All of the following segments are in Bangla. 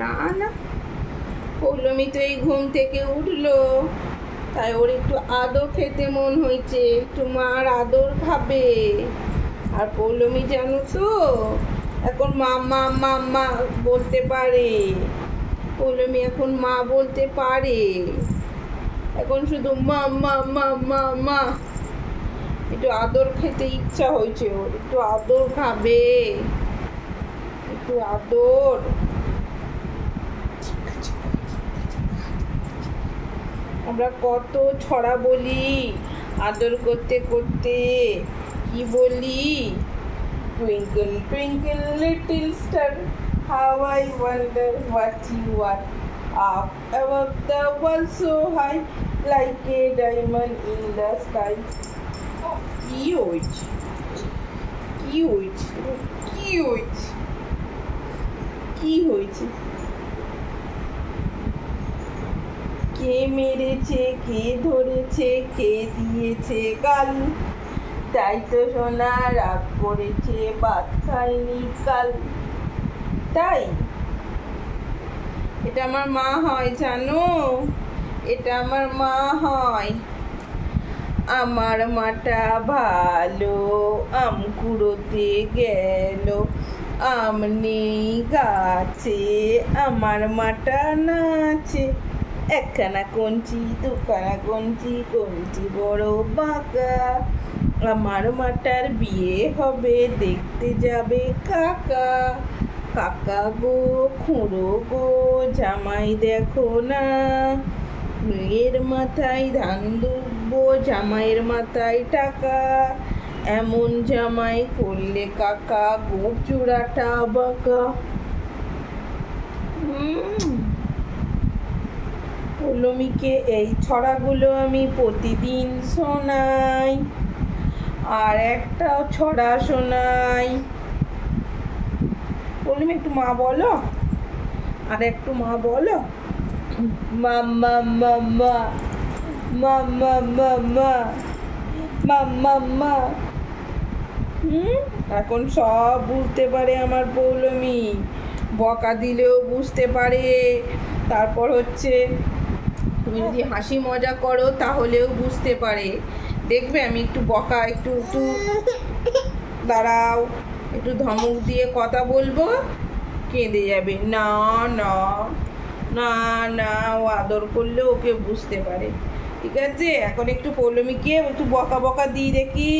না না, পৌলমি তো এই ঘুম থেকে উঠলো, তাই ওর একটু আদর খেতে মন হয়েছে, একটু মার আদর খাবে। আর পৌলমি জানো তো এখন মাম্মা মাম্মা বলতে পারে, পৌলমি এখন মা বলতে পারে, এখন শুধু মা মা মা মা মা। একটু আদর খেতে ইচ্ছা হয়েছে ওর, একটু আদর খাবে, একটু আদর। আমরা কত ছড়া বলি আদর করতে করতে, কি বলি? Twinkle twinkle little star, how I wonder what you are, up above the world so high, like a diamond in the sky. কি হয়েছে, কি হয়েছে, কি হয়েছে, কি হয়েছে? কে মেরেছে, কে ধরেছে, কে দিয়েছে গাল, তাই তো সোনা রাগ করেছে, ভাত খায়নি কাল। তাই এটা আমার মা হয় জানো, এটা আমার মা হয়। আমার মাটা ভালো, আম কুড়োতে গেল, আম নেই গাছে, আমার মাটা নাচে, একখানা কঞ্চি দুখানা কঞ্চি, কঞ্চি বড় বাঁকা, আমার মাটার বিয়ে হবে, দেখতে যাবে কাকা। কাকা গো খুঁড়ো গো, জামাই দেখো না, মেয়ের মাথায় ধান দুব্বো, জামাইয়ের মাথায় টাকা, এমন জামাই করলে কাকা, গোপ চূড়াটা বাঁকা। পৌলমিকে এই ছড়াগুলো আমি প্রতিদিন শোনাই, আর একটাও ছড়া শোনাই। পৌলমি একটু মা বলো, আর একটু মা বলো, মাম্মা মাম্মা মাম্মা মাম্মা মাম্মা মা। এখন সব বুঝতে পারে আমার পৌলমি, বকা দিলেও বুঝতে পারে, তারপর হচ্ছে তুমি যদি হাসি মজা করো তাহলেও বুঝতে পারে। দেখবে আমি একটু বকা, একটু একটু দাঁড়াও, একটু ধমক দিয়ে কথা বলবো, কেঁদে যাবে। না না না না, ও আদর করলে ওকে বুঝতে পারে। ঠিক আছে, এখন একটু পৌলমিকে একটু বকা বকা দিই দেখি,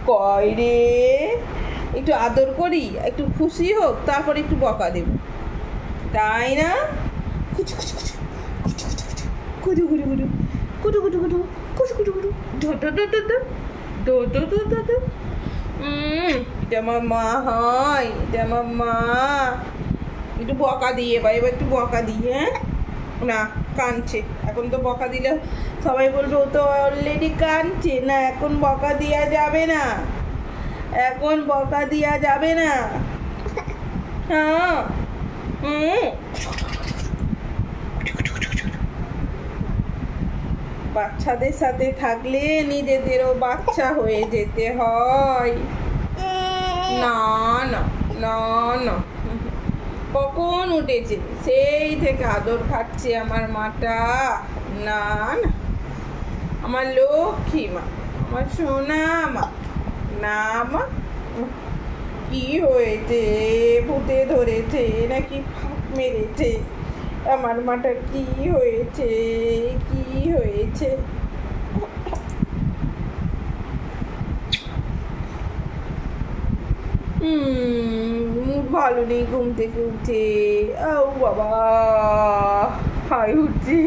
কয় রে, একটু আদর করি, একটু খুশি হোক, তারপর একটু বকা দেব, তাই না? কুচু কুচু কুচু কুচু কুচু কুচু কুচু কুচু কুচু কুচু কুচু কুচু কুচু ধো ধো ধো ধো ধো ধো ধো ধো ধো। এটা আমার মা হয়, এটা আমার মা। একটু বকা দিয়ে, এবার একটু বকা দিই। হ্যাঁ না, কাঁদছে, এখন তো বকা দিলে সবাই বলবে ও তো অলরেডি কাঁদছে, না এখন বকা দেওয়া যাবে না, এখন বকা দেওয়া যাবে না। হ্যাঁ বাচ্চাদের সাথে থাকলে নিজেদেরও বাচ্চা হয়ে যেতে হয়। না না না না, কখন উঠেছে, সেই থেকে আদর খাচ্ছে আমার মাটা। না না, আমার লক্ষ্মী মা, আমার সোনা মা। না মা, কি হয়েছে, ভূতে ধরেছে নাকি ফাঁক মেরেছে, আমার মাটার কি হয়েছে, কি হয়েছে? ভালো নেই ঘুম থেকে উঠে, ও বাবা, হাই উঠছে,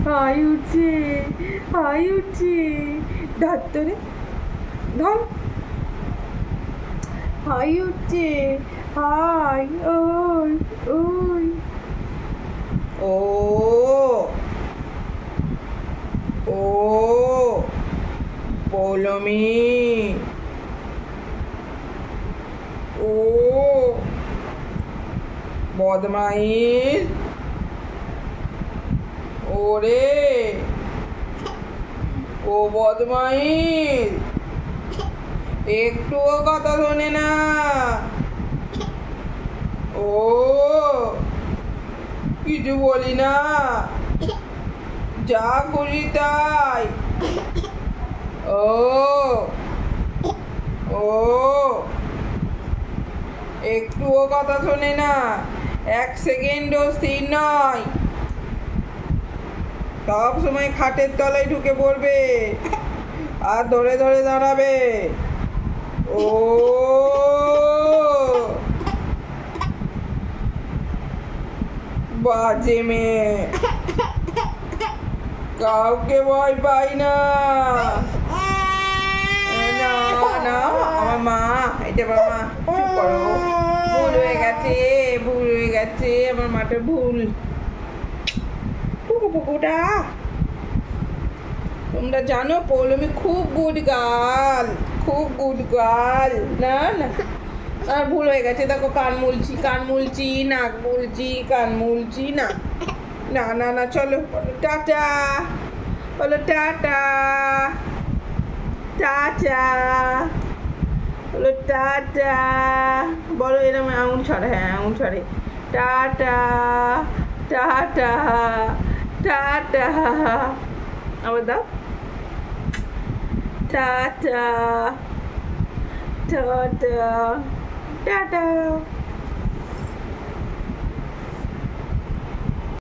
হাই উঠছে, হাই উঠছে, ধর তোরে ধর, হাই উঠছে, হাই, ওই ওই, ও ও পৌলমি, ও বদমাইশ, ওরে ও বদমাইশ, একটুও কথা শোনে না, ও ও কিছু বলি না, যা করি তাই। ও ও একটুও কথা শোনে না, 1 সেকেন্ডও স্থির নয়, সব সময় খাটের তলায় ঢুকে পড়বে আর ধরে ধরে দাঁড়াবে। ও বাজে মেয়ে, কাউকে ভয় পাই না। না না আমার মা, এটা আমার মা। চুপ করো, ভুল হয়ে গেছে, ভুল হয়ে গেছে, আমার মাটা ভুল। পুকু পুকুটা, তোমরা জানো পৌলমি খুব গুড গার্ল, খুব গুড গার্ল। না না আর ভুল হয়ে গেছে, দেখো কান মুলছি, কান মুলছি, নাক মুলছি, কান মুলছি না। না না না চলো টাটা, বলো টাটা, টাটা, বলো টাটা, বলো এরকম আঙুল ছড়ে, হ্যাঁ আঙুল ছড়ে। টাটা টাটা টাটা, আবার দাও টাটা টাটা টাটা।